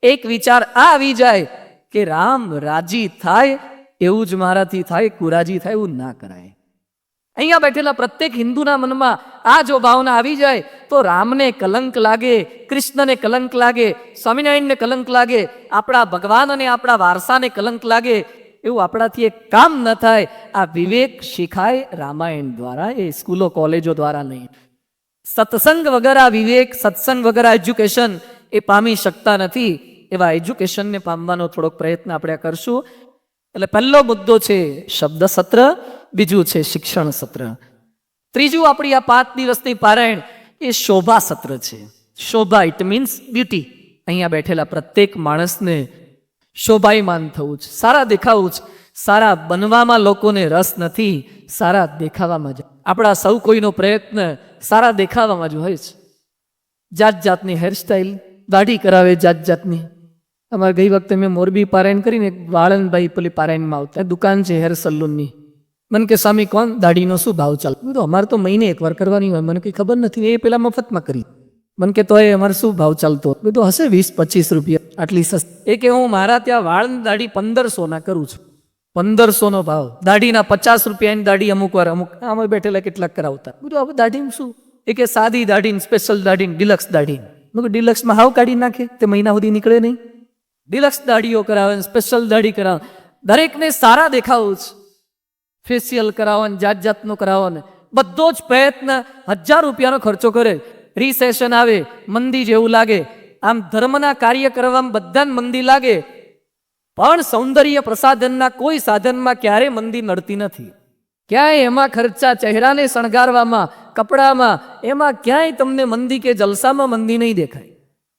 એક વિચાર આ આવી જાય કે રામ રાજી થાય એવું જ મારાથી થાય, કુરાજી થાય એવું ના કરાય. અહીંયા બેઠેલા પ્રત્યેક હિન્દુના મનમાં આ જો ભાવના આવી જાય તો રામને કલંક લાગે, કૃષ્ણને કલંક લાગે, સ્વામિનારાયણને કલંક લાગે, આપણા ભગવાન અને આપણા વારસાને કલંક લાગે એવું આપણાથી એક કામ ન થાય. આ વિવેક શીખાય રામાયણ દ્વારા, એ સ્કૂલો કોલેજો દ્વારા નહીં. સત્સંગ વગર આ વિવેક, સત્સંગ વગર આ એજ્યુકેશન એ પામી શકતા નથી. એવા એજ્યુકેશનને પામવાનો થોડોક પ્રયત્ન આપણે કરશું. એટલે પહેલો મુદ્દો છે શબ્દ સત્ર, બીજું છે શિક્ષણ સત્ર, ત્રીજું આપણી આ 5 દિવસની પારાયણ એ શોભા સત્ર છે. શોભા ઇટ મીન્સ બ્યુટી. અહીંયા બેઠેલા પ્રત્યેક માણસને શોભાયમાન થવું છે, સારા દેખાવું છે. સારા બનવામાં લોકોને રસ નથી, સારા દેખાવામાં જ. આપણા સૌ કોઈનો પ્રયત્ન સારા દેખાવામાં જ હોય છે. જાત જાતની હેરસ્ટાઈલ, દાઢી કરાવે જાત જાતની. અમારે ગઈ વખતે મેં મોરબી પારાયણ કરીને વાળંદભાઈ પેલી પારાયણમાં આવતા દુકાન છે હેર સલૂનની. મને કે સ્વામી કોણ દાઢીનો શું ભાવ ચાલે? તો અમારે તો મહિને એકવાર કરવાની હોય, મને કંઈ ખબર નથી. એ પેલા મફતમાં કરી. મને કે તો એ અમારે શું ભાવ ચાલતો? બધું હશે 20-25 રૂપિયા, આટલી સસ્તી. એ કે હું મારા ત્યાં વાળ દાઢી 1500 કરું છું. 1500 ભાવ. દાઢીના 50 રૂપિયાની દાઢી અમુક વાર અમુક આમાં બેઠેલા કેટલાક કરાવતા. બધું હવે દાઢીમાં શું? એ કે સાદી દાઢી, સ્પેશિયલ દાઢી, ડિલક્સ દાઢી. ડિલક્સમાં હાવ કાઢી નાખે તે મહિના સુધી નીકળે નહીં. ડિલક્સ દાઢીઓ કરાવે, સ્પેશિયલ દાઢી કરાવે. દરેકને સારા દેખાવું છે. ફેશિયલ કરાવો ને જાત જાતનું કરાવો ને બધો જ પ્રયત્ન 1000 રૂપિયાનો ખર્ચો કરે. રિસેશન આવે, મંદી જેવું લાગે. આમ ધર્મના કાર્ય કરવામાં બધાને મંદી લાગે, પણ સૌંદર્ય પ્રસાધનના કોઈ સાધનમાં ક્યારેય મંદી નડતી નથી. ક્યાંય એમાં ખર્ચા, ચહેરાને શણગારવામાં, કપડામાં, એમાં ક્યાંય તમને મંદી કે જલસામાં મંદી નહીં દેખાય.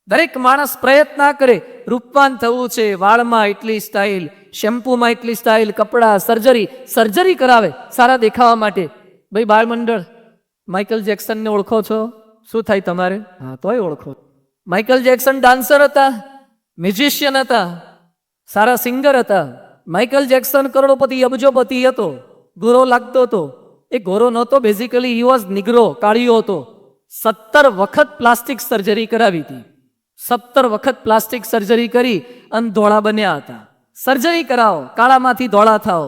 દરેક માણસ પ્રયત્ન કરે, રૂપવાન થવું છે, વાળમાં એટલી સ્ટાઇલ, શેમ્પૂમાં એટલી સ્ટાઇલ, કપડા, સર્જરી કરાવે સારા દેખાવા માટે. ભાઈ બાળમંડળ, માઇકલ જેક્સનને ઓળખો છો? શું થાય તમારે? હા, તોય ઓળખો. માઇકલ જેક્સન ડાન્સર હતા, મ્યુઝિશિયન હતા, સારા સિંગર હતા. માઇકલ જેક્સન કરોડપતિ, અબજોપતિ હતો, ગોરો લાગતો હતો. એ ગોરો નહોતો, બેઝિકલી હી વોઝ નિગ્રો, કાળિયો હતો. 17 વખત પ્લાસ્ટિક સર્જરી કરાવી હતી. 17 વખત પ્લાસ્ટિક સર્જરી કરી અને ધોળા બન્યા હતા. સર્જરી કરાવો, કાળામાંથી ધોળા થાઓ,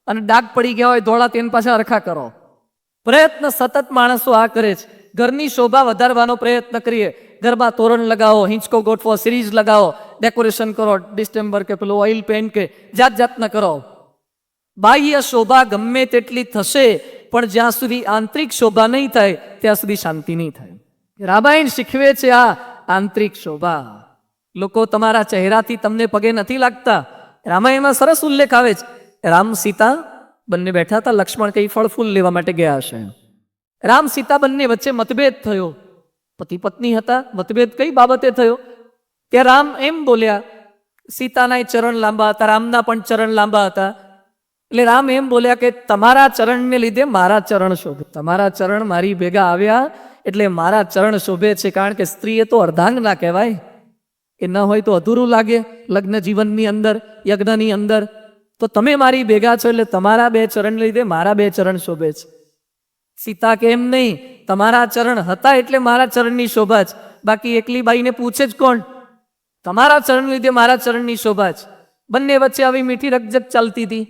અને ડાઘ પડી ગયા હોય ધોળા તેની પાછા હરખા કરો. પ્રયત્ન સતત માણસો આ કરે છે. ઘરની શોભા વધારવાનો પ્રયત્ન કરીએ. ઘરમાં તોરણ લગાવો, હિંચકો ગોઠવો, સિરીઝ લગાવો, ડેકોરેશન કરો, ડિસ્ટેમ્બર કે પેલું ઓઇલ પેન્ટ કે જાત જાતના કરો. બાહ્ય શોભા ગમે તેટલી થશે, પણ જ્યાં સુધી આંતરિક શોભા નહીં થાય ત્યાં સુધી શાંતિ નહીં થાય. રામાયણ શીખવે છે આ આંતરિક શોભા. લોકો તમારા ચહેરાથી તમને પગે નથી લાગતા. રામાયણમાં સરસ ઉલ્લેખ આવે છે. રામ સીતા બંને બેઠા હતા. લક્ષ્મણ કઈ ફળ ફૂલ લેવા માટે ગયા હશે. રામ સીતા બંને વચ્ચે મતભેદ થયો. પતિ પત્ની હતા, મતભેદ કઈ બાબતે થયો? ત્યાં રામ એમ બોલ્યા, સીતાના ચરણ લાંબા હતા, રામના પણ ચરણ લાંબા હતા. એટલે રામ એમ બોલ્યા કે તમારા ચરણને લીધે મારા ચરણ શોભે. તમારા ચરણ મારી ભેગા આવ્યા એટલે મારા ચરણ શોભે છે. કારણ કે સ્ત્રી એ તો અર્ધાંગના કહેવાય. એ ન હોય તો અધૂરું લાગે લગ્ન જીવનની અંદર, યજ્ઞની અંદર. તો તમે મારી ભેગા છો એટલે તમારા 2 ચરણ લીધે મારા 2 ચરણ શોભે છે. સીતા કે એમ નહીં, તમારા ચરણ હતા એટલે મારા ચરણની શોભા છે. બાકી એકલી બાઈને પૂછે જ કોણ? તમારા ચરણ લીધે મારા ચરણની શોભા છે. બંને વચ્ચે આવી મીઠી રકજક ચાલતી હતી.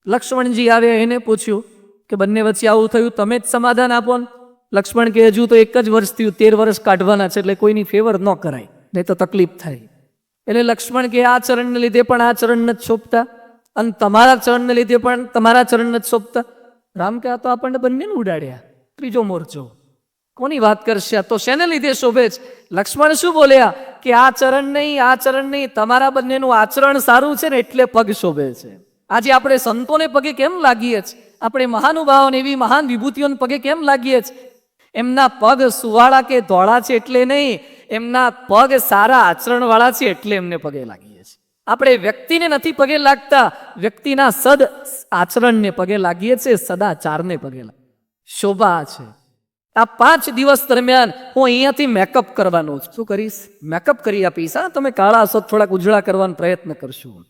લક્ષ્મણજી આવ્યા, એને પૂછ્યું કે બંને વચ્ચે આવું થયું, તમે જ સમાધાન આપો ને. લક્ષ્મણ કે હજુ તો 1 જ વર્ષ થયું, 13 વર્ષ કાઢવાના છે, એટલે કોઈની ફેવર ન કરાય, નહીં તો તકલીફ થાય. એટલે લક્ષ્મણ કે આ ચરણને લીધે પણ આ ચરણ નથી શોભતા, અને તમારા ચરણને લીધે પણ તમારા ચરણ નથી શોભતા. રામ કે આ તો આપણને બંનેને ઉડાડ્યા. ત્રીજો મોરચો કોની વાત કરશે? તો શેને લીધે શોભે છે? લક્ષ્મણ શું બોલ્યા કે આ ચરણ નહીં, આ ચરણ નહીં, તમારા બંનેનું આચરણ સારું છે ને એટલે પગ શોભે છે. આજે આપણે સંતોને પગે કેમ લાગીએ છીએ? આપણે મહાનુભાવોને, એવી મહાન વિભૂતિઓને પગે કેમ લાગીએ છીએ? એમના પગ સુવાળા કે ધોળા છે એટલે નહીં, એમના પગ સારા આચરણવાળા છે એટલે એમને પગે લાગીએ છીએ. આપણે વ્યક્તિને નથી પગે લાગતા, વ્યક્તિના સદ આચરણને પગે લાગીએ છીએ, સદાચારને પગે લાગીએ. શોભા છે. આ 5 દિવસ દરમિયાન હું અહીંયાથી મેકઅપ કરવાનો છું. શું કરીશ? મેકઅપ કરી આપીશ. હા, તમે કાળા હશો, થોડાક ઉજળા કરવાનો પ્રયત્ન કરશું.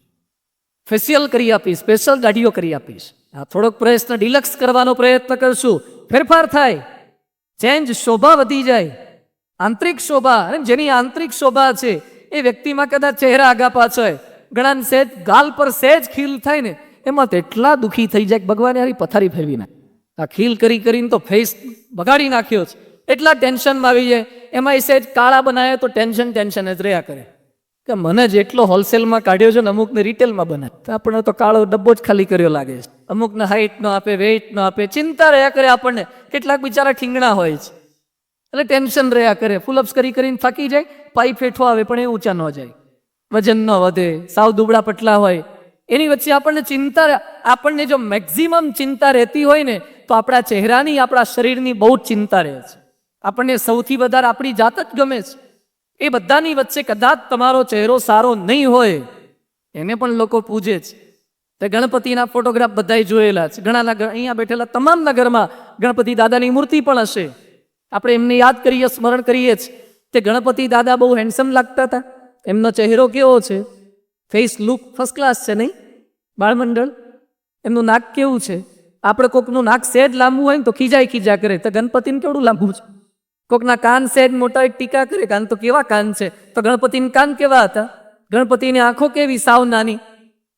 ફેશિયલ કરી આપીશ, સ્પેશિયલ દાઢીઓ કરી આપીશ. આ થોડોક પ્રયત્ન ડિલક્સ કરવાનો પ્રયત્ન કરશું. ફેરફાર થાય, ચેન્જ, શોભા વધી જાય. આંતરિક શોભા, જેની આંતરિક શોભા છે એ એ વ્યક્તિમાં કદાચ ચહેરા આગા પાછળ, ઘણા સેજ ગાલ પર સેજ ખીલ થાય ને એમાં તેટલા દુઃખી થઈ જાય કે ભગવાને હારી પથારી ફેરવી નાખી. આ ખીલ કરી કરીને તો ફેસ બગાડી નાખ્યો છે, એટલા ટેન્શનમાં આવી જાય. એમાં એ સેજ કાળા બનાવે તો ટેન્શન જ રહ્યા કરે કે મને જેટલો હોલસેલમાં કાઢ્યો છે ને અમુકને રિટેલમાં બનાવે, આપણને તો કાળો ડબ્બો જ ખાલી કર્યો લાગે છે. અમુકને હાઈટ નો આપે, વેઇટ નો આપે, ચિંતા રહ્યા કરે આપણને. કેટલાક બિચારા ઠીંગણા હોય છે એટલે ટેન્શન રહ્યા કરે, ફુલઅપ્સ કરીને થાકી જાય, પાઇપ હેઠો આવે પણ એ ઊંચા ન જાય, વજન ન વધે, સાવ દુબળા પટલા હોય. એની વચ્ચે આપણને ચિંતા, આપણને જો મેક્ઝિમમ ચિંતા રહેતી હોય ને તો આપણા ચહેરાની, આપણા શરીરની બહુ જ ચિંતા રહે છે. આપણને સૌથી વધારે આપણી જાત જ ગમે છે. એ બધાની વચ્ચે કદાચ તમારો ચહેરો સારો નહીં હોય, એને પણ લોકો પૂજે છે. તે ગણપતિના ફોટોગ્રાફ બધાએ જોયેલા છે. ઘણાના અહીંયા બેઠેલા તમામના ઘરમાં ગણપતિ દાદાની મૂર્તિ પણ હશે. આપણે એમને યાદ કરીએ, સ્મરણ કરીએ જ. તે ગણપતિ દાદા બહુ હેન્ડસમ લાગતા હતા. એમનો ચહેરો કેવો છે? ફેસ લુક ફર્સ્ટ ક્લાસ છે નહીં? બાળમંડળ, એમનું નાક કેવું છે? આપણે કોકનું નાક સેજ લાંબુ હોય ને તો ખીજા કરે, તો ગણપતિને કેવડું લાંબુ છે? કોકના કાન સેજ મોટા એક ટીકા કરે, કાન તો કેવા કાન છે, તો ગણપતિના કાન કેવા હતા? ગણપતિની આંખો કેવી, સાવ નાની,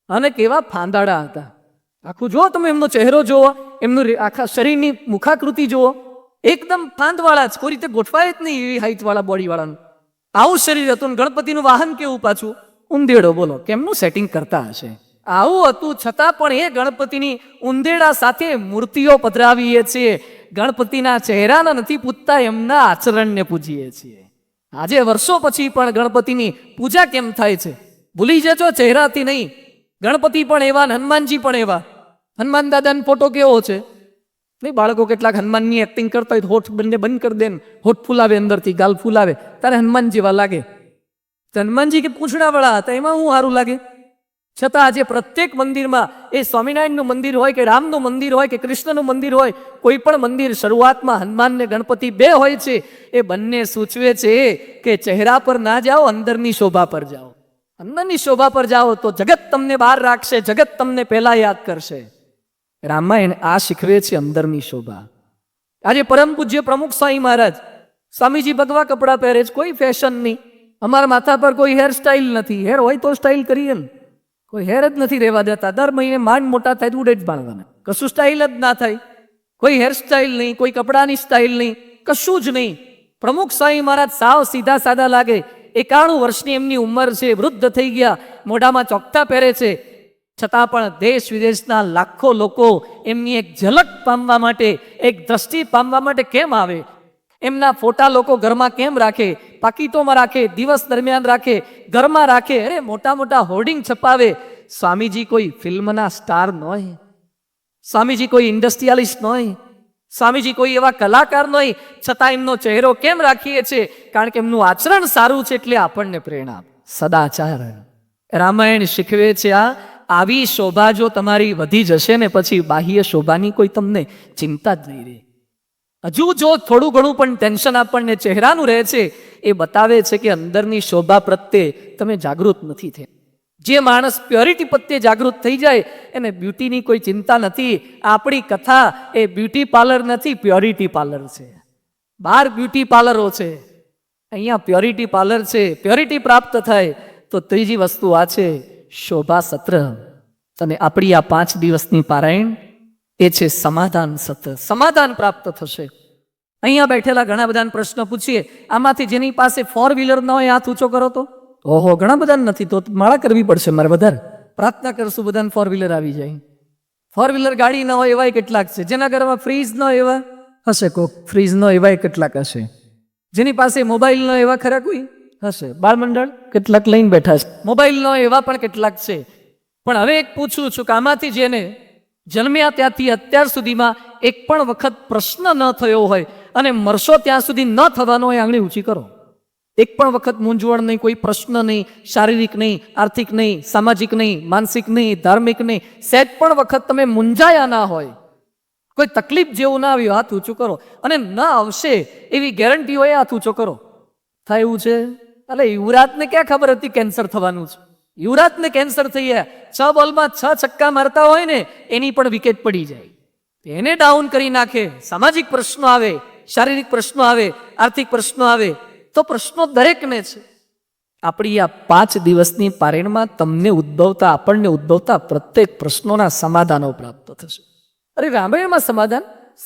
અને કેવા ફાંદાડા હતા. આખું જુઓ તમે, એમનો ચહેરો જુઓ, એમનું આખા શરીરની મુખાકૃતિ જુઓ, એકદમ ફાંદવાળા જ, કોઈ રીતે ગોઠવાય જ નહીં એવી હાઈટ વાળા બોડી વાળાનું આવું શરીર હતું. ગણપતિનું વાહન કેવું પાછું? ઉંદેડો. બોલો કેમનું સેટિંગ કરતા હશે? આવું હતું છતાં પણ એ ગણપતિની ઉંદેડા સાથે મૂર્તિઓ પધરાવીએ છીએ. ગણપતિના ચહેરાના નથી પૂજતા, એમના આચરણને પૂજીએ છીએ. આજે વર્ષો પછી પણ ગણપતિની પૂજા કેમ થાય છે? ભૂલી જજો, ચહેરાથી નહીં. ગણપતિ પણ એવા, હનુમાનજી પણ એવા. હનુમાન દાદાનો ફોટો કેવો છે? નહીં, બાળકો કેટલાક હનુમાનની એક્ટિંગ કરતા હોય તો હોઠ બંને બંધ કરી દે, હોઠ ફૂલાવે, અંદરથી ગાલ ફૂલાવે, તારે હનુમાન જેવા લાગે. હનુમાનજી કે પૂંછડા વાળા હતા, એમાં હું સારું લાગે? છતાં આજે પ્રત્યેક મંદિરમાં, એ સ્વામિનારાયણનું મંદિર હોય કે રામનું મંદિર હોય કે કૃષ્ણનું મંદિર હોય, કોઈ પણ મંદિર શરૂઆતમાં હનુમાન ને ગણપતિ બે હોય છે. એ બંને સૂચવે છે કે ચહેરા પર ના જાઓ, અંદરની શોભા પર જાઓ. અંદરની શોભા પર જાઓ તો જગત તમને બહાર રાખશે, જગત તમને પહેલા યાદ કરશે. રામાયણ આ શીખવે છે, અંદરની શોભા. આજે પરમ પૂજ્ય પ્રમુખ સ્વામી મહારાજ, સ્વામીજી ભગવા કપડાં પહેરે છે, કોઈ ફેશન નહીં. અમારા માથા પર કોઈ હેર સ્ટાઇલ નથી. હેર હોય તો સ્ટાઇલ કરીએ ને, કોઈ હેર જ નથી રહેવા દેતા. દર મહિને માંડ મોટા થાય તો ઉડે જ બાળવાના, કશું સ્ટાઇલ જ ના થાય. કોઈ હેર સ્ટાઇલ નહીં, કોઈ કપડાની સ્ટાઇલ નહીં, કશું જ નહીં. પ્રમુખ સ્વામી મહારાજ સાવ સીધા સાદા લાગે. 91 વર્ષની એમની ઉંમર છે, વૃદ્ધ થઈ ગયા, મોઢામાં ચોકઠા પહેરે છે. છતાં પણ દેશ વિદેશના લાખો લોકો એમની એક ઝલક પામવા માટે, એક દ્રષ્ટિ પામવા માટે કેમ આવે? એમના ફોટા લોકો ઘરમાં કેમ રાખે? પાકીટોમાં રાખે, દિવસ દરમિયાન રાખે, ઘરમાં રાખે. અરે મોટા મોટા હોર્ડિંગ છપાવે. સ્વામીજી કોઈ ફિલ્મના સ્ટાર ન હોય, સ્વામીજી કોઈ ઇન્ડસ્ટ્રીયાલિસ્ટ ન હોય, સ્વામીજી કોઈ એવા કલાકાર ન હોય, છતાં એમનો ચહેરો કેમ રાખીએ છીએ? કારણ કે એમનું આચરણ સારું છે, એટલે આપણને પ્રેરણા આપે. સદાચાર રામાયણ શીખવે છે. આવી શોભા જો તમારી વધી જશે ને, પછી બાહ્ય શોભાની કોઈ તમને ચિંતા જ નહીં રહે. હજુ જો થોડું ઘણું પણ ટેન્શન આપણને ચહેરાનું રહે છે, એ બતાવે છે કે અંદરની શોભા પ્રત્યે તમે જાગૃત નથી થયા. જે માણસ પ્યોરિટી પ્રત્યે જાગૃત થઈ જાય એને બ્યુટીની કોઈ ચિંતા નથી. આપણી કથા એ બ્યુટી પાર્લર નથી, પ્યોરિટી પાર્લર છે. બહાર બ્યુટી પાર્લરો છે, અહીંયા પ્યોરિટી પાર્લર છે. પ્યોરિટી પ્રાપ્ત થાય તો ત્રીજી વસ્તુ આ છે, શોભા સત્ર. અને આપણી આ 5 દિવસની પારાયણ એ છે સમાધાન સત્ર. સમાધાન પ્રાપ્ત થશે. અહીંયા બેઠેલા ઘણા બધાને પ્રશ્ન પૂછીએ, આમાંથી જેની પાસે 4 વ્હીલર ન હોય હાથ ઊંચો કરો તો? ઓહો, ઘણા બધા નથી, તો માળા કરવી પડશે મારે વધારે. પ્રાર્થના કરશું બધાને 4 વ્હીલર આવી જાય. 4 વ્હીલર ગાડી ન હોય એવાય કેટલાક છે. જેના ઘરમાં ફ્રીજ ન એવા હશે, કોક ફ્રીજ ન એવાય કેટલાક હશે. જેની પાસે મોબાઈલ ન એવા ખરા કોઈ હશે. બાળમંડળ કેટલાક લઈને બેઠા છે. મોબાઈલ ન એવા પણ કેટલાક છે. પણ હવે એક પૂછું છું કે આમાંથી જેને જન્મ્યા ત્યાંથી અત્યાર સુધીમાં એક પણ વખત પ્રશ્ન ન થયો હોય અને મરશો ત્યાં સુધી ન થવાનો હોય, આંગળી ઊંચી કરો. એક પણ વખત મૂંઝવણ નહીં, કોઈ પ્રશ્ન નહીં, શારીરિક નહીં, આર્થિક નહીં, સામાજિક નહીં, માનસિક નહીં, ધાર્મિક નહીં, સહેજ પણ વખત તમે મૂંઝાયા ના હોય, કોઈ તકલીફ જેવું ના આવ્યું, હાથ ઊંચું કરો. અને ન આવશે એવી ગેરંટી હોય, હાથ ઊંચો કરો. થાય એવું છે? એટલે યુવરાજને ક્યાં ખબર હતી કેન્સર થવાનું છે? યુવરાજને કેન્સર થઈ ગયા, 6 બોલમાં 6 છક્કા મારતા હોય ને, એની પણ વિકેટ પડી જાય, એને ડાઉન કરી નાખે. સામાજિક પ્રશ્નો આવે, શારીરિક પ્રશ્નો આવે, આર્થિક પ્રશ્નો આવે, તો પ્રશ્નો દરેકને છે. આપણી આ 5 દિવસની પારાયણમાં તમને ઉદ્ભવતા, આપણને ઉદ્ભવતા પ્રત્યેક પ્રશ્નોના સમાધાનો પ્રાપ્ત થશે. અરે રામાયણમાં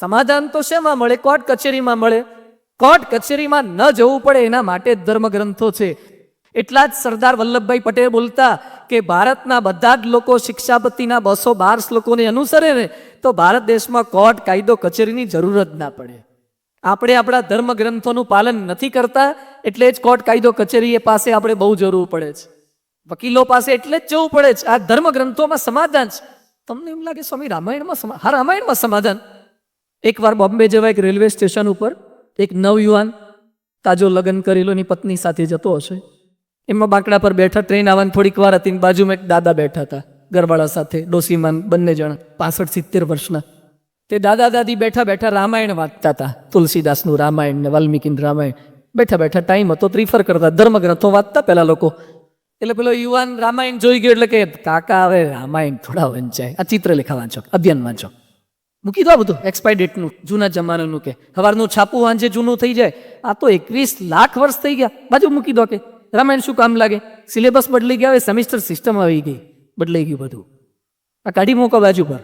સમાધાન તો શેમાં મળે? કોર્ટ કચેરીમાં મળે. કોર્ટ કચેરીમાં ન જવું પડે એના માટે જ ધર્મગ્રંથો છે. એટલા જ સરદાર વલ્લભભાઈ પટેલ બોલતા કે ભારતના બધા જ લોકો શિક્ષાપતિના 212 શ્લોકોને અનુસરે ને તો ભારત દેશમાં કોર્ટ, કાયદો, કચેરીની જરૂર જ ના પડે. આપણે આપણા ધર્મગ્રંથોનું પાલન નથી કરતા એટલે જ કોર્ટ, કાયદો, કચેરી પાસે આપણે બહુ જરૂર પડે છે. વકીલો પાસે એટલે જ જવું પડે છે. આ ધર્મગ્રંથોમાં સમાધાન છે. તમને એમ લાગે સ્વામી રામાયણમાં રામાયણમાં સમાધાન? એકવાર બોમ્બે જેવા એક રેલવે સ્ટેશન ઉપર એક નવયુવાન તાજો લગ્ન કરેલો એની પત્ની સાથે જતો હશે. એમાં બાંકડા પર બેઠા, ટ્રેન આવવાની થોડીક વાર હતી, બાજુમાં એક દાદા બેઠા હતા ઘરવાળા સાથે, ડોસીમાન બંને જણ 65-70 વર્ષના. તે દાદા દાદી બેઠા બેઠા રામાયણ વાંચતા હતા, તુલસીદાસનું રામાયણ ને વાલ્મીકીનું રામાયણ. બેઠા બેઠા ટાઈમ હતો તો રિફર કરતા, ધર્મગ્રંથો વાંચતા પેલા લોકો. એટલે પેલો યુવાન રામાયણ જોઈ ગયો એટલે કે કાકા હવે રામાયણ થોડા વંચાય, આ ચિત્રલેખા વાંચો, અભિયાન વાંચો, મૂકી દો બધું એક્સપાયર ડેટનું, જૂના જમાનાનું. કે સવારનું છાપું વાંચે જૂનું થઈ જાય, આ તો 21 લાખ વર્ષ થઈ ગયા, બાજુ મૂકી દો. કે રામાયણ શું કામ લાગે? સિલેબસ બદલી ગયા, હવે સેમિસ્ટર સિસ્ટમ આવી ગઈ, બદલાઈ ગયું બધું. આ કાઢી મૂકો બાજુ પર.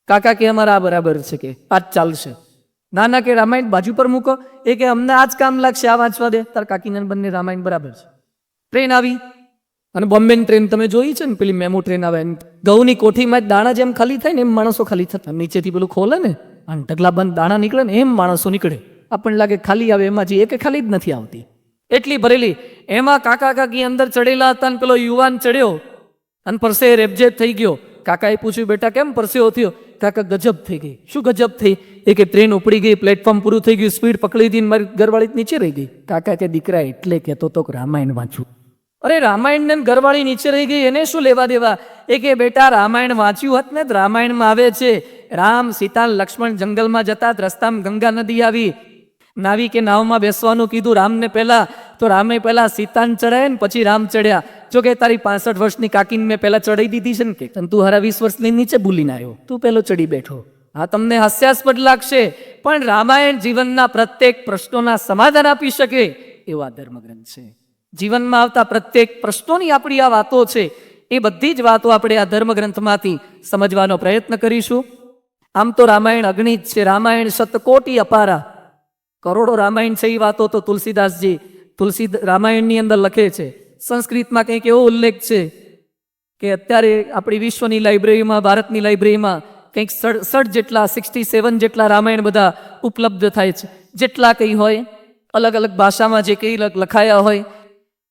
કાકા કે અમારા આ બરાબર છે, કે આ જ ચાલશે. ના ના, કે રામાયણ બાજુ પર મૂકો. એ કે અમને આ જ કામ લાગશે, આ વાંચવા દે. તાર કાકીને બંને રામાયણ બરાબર છે. ટ્રેન આવી અને બોમ્બેની ટ્રેન તમે જોઈ છે ને, પેલી મેમો ટ્રેન આવે, ઘઉંની કોઠીમાં જ દાણા જેમ ખાલી થાય ને એમ માણસો ખાલી થતા, નીચેથી પેલું ખોલે ને અને ઢગલા બંધ દાણા નીકળે ને એમ માણસો નીકળે. આપણને લાગે ખાલી આવે, એમાં જે એક ખાલી જ નથી આવતી, એટલી ભરેલી. એમાં કાકા કાકી અંદર ચડેલા હતા ને પેલો યુવાન ચડ્યો અને પરસે રેબજેબ થઈ ગયો. કાકાએ પૂછ્યું, બેટા કેમ પરસેવો થયો? કાકા, ગજબ થઈ ગઈ. શું ગજબ થઈ? એ કે ટ્રેન ઉપડી ગઈ, પ્લેટફોર્મ પૂરું થઈ ગયું, સ્પીડ પકડી હતી, મારી ઘરવાળી નીચે રહી ગઈ. કાકા કે દીકરા એટલે કહેતો તો રામાયણ વાંચું. અરે રામાયણ ને ઘરવાળી નીચે રહી ગઈ, એને શું લેવા દેવા? એ કે બેટા રામાયણ વાંચ્યું હોત ને, રામાયણમાં આવે છે રામ, સીતા, લક્ષ્મણ જંગલમાં જતા રસ્તામાં ગંગા નદી આવી, નાવી કે નાવમાં બેસવાનું કીધું રામને પહેલા, તો રામે પહેલા સીતાને ચડાય ને પછી રામ ચડ્યા. જો કે તારી 65 વર્ષની કાકીને મેં પહેલા ચડાઈ દીધી છે ને, કે તું હારા 20 વર્ષની નીચે ભૂલીને આવ્યો, તું પહેલો ચડી બેઠો. હા, તમને હાસ્યાસ્પદ લાગશે પણ રામાયણ જીવનના પ્રત્યેક પ્રશ્નોના સમાધાન આપી શકે એવા ધર્મગ્રંથ છે. જીવનમાં આવતા પ્રત્યેક પ્રશ્નોની આપણી આ વાતો છે, એ બધી જ વાતો આપણે આ ધર્મગ્રંથમાંથી સમજવાનો પ્રયત્ન કરીશું. આમ તો રામાયણ અગણિત છે, રામાયણ શતકોટી અપારા, કરોડો રામાયણ છે. એ વાતો તો તુલસીદાસજી રામાયણની અંદર લખે છે. સંસ્કૃતમાં કંઈક એવો ઉલ્લેખ છે કે અત્યારે આપણી વિશ્વની લાઇબ્રેરીમાં, ભારતની લાઇબ્રેરીમાં કંઈક 67 જેટલા રામાયણ બધા ઉપલબ્ધ થાય છે. જેટલા કંઈ હોય અલગ અલગ ભાષામાં જે કંઈ લખાયા હોય.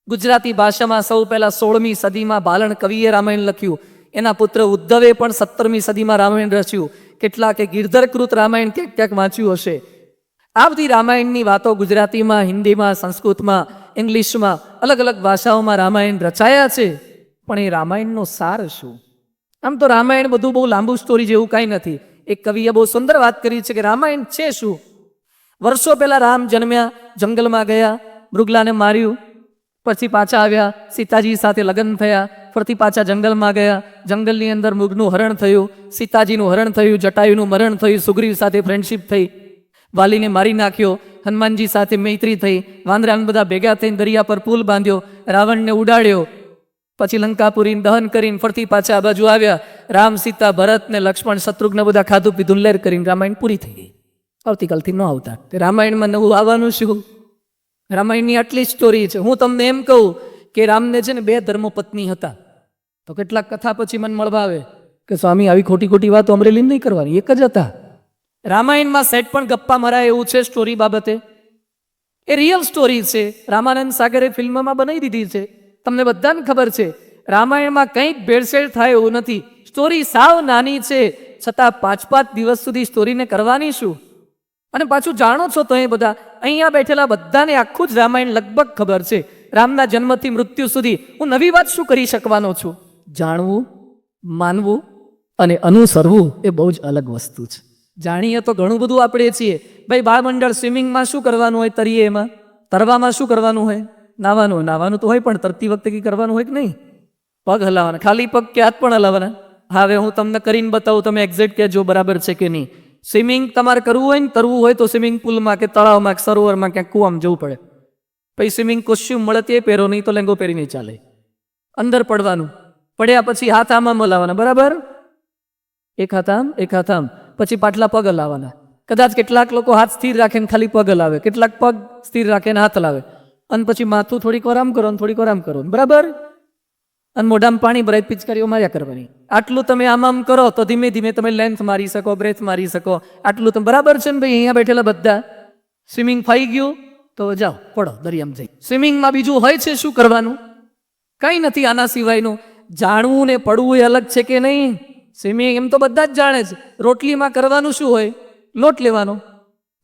ગુજરાતી ભાષામાં સૌ પહેલા 16મી સદીમાં બાલણ કવિએ રામાયણ લખ્યું. એના પુત્ર ઉદ્ધવે પણ 17મી સદીમાં રામાયણ રચ્યું. કેટલાકે ગિરધરકૃત રામાયણ ક્યાંક ક્યાંક વાંચ્યું હશે. આ બધી રામાયણની વાતો ગુજરાતીમાં, હિન્દીમાં, સંસ્કૃતમાં, ઇંગ્લિશમાં, અલગ અલગ ભાષાઓમાં રામાયણ રચાયા છે. પણ એ રામાયણનો સાર શું? આમ તો રામાયણ બધું બહુ લાંબુ સ્ટોરી જેવું કાંઈ નથી. એક કવિએ બહુ સુંદર વાત કરી છે કે રામાયણ છે શું? વર્ષો પહેલા રામ જન્મ્યા, જંગલમાં ગયા, મૃગલાને માર્યું, પછી પાછા આવ્યા, સીતાજી સાથે લગ્ન થયા, ફરતી પાછા જંગલમાં ગયા, જંગલની અંદર મૃગનું હરણ થયું, સીતાજીનું હરણ થયું, જટાયુનું મરણ થયું, સુગ્રીવ સાથે ફ્રેન્ડશિપ થઈ, વાલીને મારી નાખ્યો, હનુમાનજી સાથે મૈત્રી થઈ, વાંદરાને બધા ભેગા થઈને દરિયા પર પુલ બાંધ્યો, રાવણને ઉડાડ્યો, પછી લંકાપુરીને દહન કરીને ફરતી પાછા આ બાજુ આવ્યા. રામ, સીતા, ભરત ને લક્ષ્મણ, શત્રુઘ્ન બધા ખાધું પીધું લેર કરીને રામાયણ પૂરી થઈ ગઈ. આવતીકાલથી ન આવતા. રામાયણમાં નવું આવવાનું શું? રામાયણની આટલી સ્ટોરી છે. હું તમને એમ કહું કે રામને છે ને 2 ધર્મપત્ની હતા. તો કેટલાક કથા પછી મન મળવા આવે કે સ્વામી આવી ખોટી ખોટી વાતો અમરેલી નહીં કરવાની, એક જ હતા. રામાયણમાં સેટ પણ ગપ્પા મરાય એવું છે સ્ટોરી બાબતે. એ રિયલ સ્ટોરી છે. રામાનંદ સાગરે ફિલ્મમાં બનાવી દીધી છે. તમને બધાને ખબર છે રામાયણમાં કંઈક ભેળસેળ થાય એવું નથી. સ્ટોરી સાવ નાની છે, છતાં 5-5 દિવસ સુધી સ્ટોરીને કરવાની શું? અને પાછું જાણો છો તો એ બધા અહીંયા બેઠેલા બધાને આખું જ રામાયણ લગભગ ખબર છે. રામના જન્મથી મૃત્યુ સુધી હું નવી વાત શું કરી શકવાનો છું? જાણવું, માનવું અને અનુસરવું એ બહુ જ અલગ વસ્તુ છે. જાણીએ તો ઘણું બધું આપણે છીએ. ભાઈ બાળમંડળ સ્વિમિંગમાં શું કરવાનું હોય? તરીએ એમાં તરવામાં શું કરવાનું હોય? નાવાનું તો હોય, પણ તરતી વખતે કંઈ કરવાનું હોય કે નહીં? પગ હલાવવાના, ખાલી પગ કે હાથ પણ હલાવવાના. હવે હું તમને કરીને બતાવું, તમે એક્ઝેક્ટ કહેજો બરાબર છે કે નહીં. સ્વિમિંગ તમારે કરવું હોય ને, તરવું હોય તો સ્વિમિંગ પુલમાં કે તળાવમાં કે સરોવરમાં ક્યાંક કૂવામાં જવું પડે. પછી સ્વિમિંગ કોસ્ચ્યુમ મળે તે પહેરો, નહીં તો લેંગો પહેરી નહીં ચાલે. અંદર પડવાનું, પડ્યા પછી હાથ આમાં મલાવાના, બરાબર, એક હાથ આમ એક હાથ આમ, પછી પાટલા પગ હલાવવાના. કદાચ કેટલાક લોકો હાથ સ્થિર રાખે ને ખાલી પગ હલાવે, કેટલાક પગ સ્થિર રાખે ને હાથ હલાવે, અને પછી માથું થોડીક વાર આમ કરો ને થોડીક વાર આમ કરો, બરાબર, અને મોઢામાં પાણી ભરાય પિચકારીઓ માર્યા કરવાની. આટલું તમે આમ આમ કરો તો ધીમે ધીમે તમે લેન્થ મારી શકો, બ્રેથ મારી શકો. આટલું તમે બરાબર છે ને ભાઈ? અહીંયા બેઠેલા બધા સ્વિમિંગ ફાઈ ગયું તો જાઓ પડો દરિયામાં જઈ. સ્વિમિંગમાં બીજું હોય છે શું કરવાનું? કંઈ નથી આના સિવાયનું. જાણવું ને પડવું એ અલગ છે કે નહીં? સ્વિમિંગ એમ તો બધા જ જાણે છે. રોટલીમાં કરવાનું શું હોય? લોટ લેવાનો,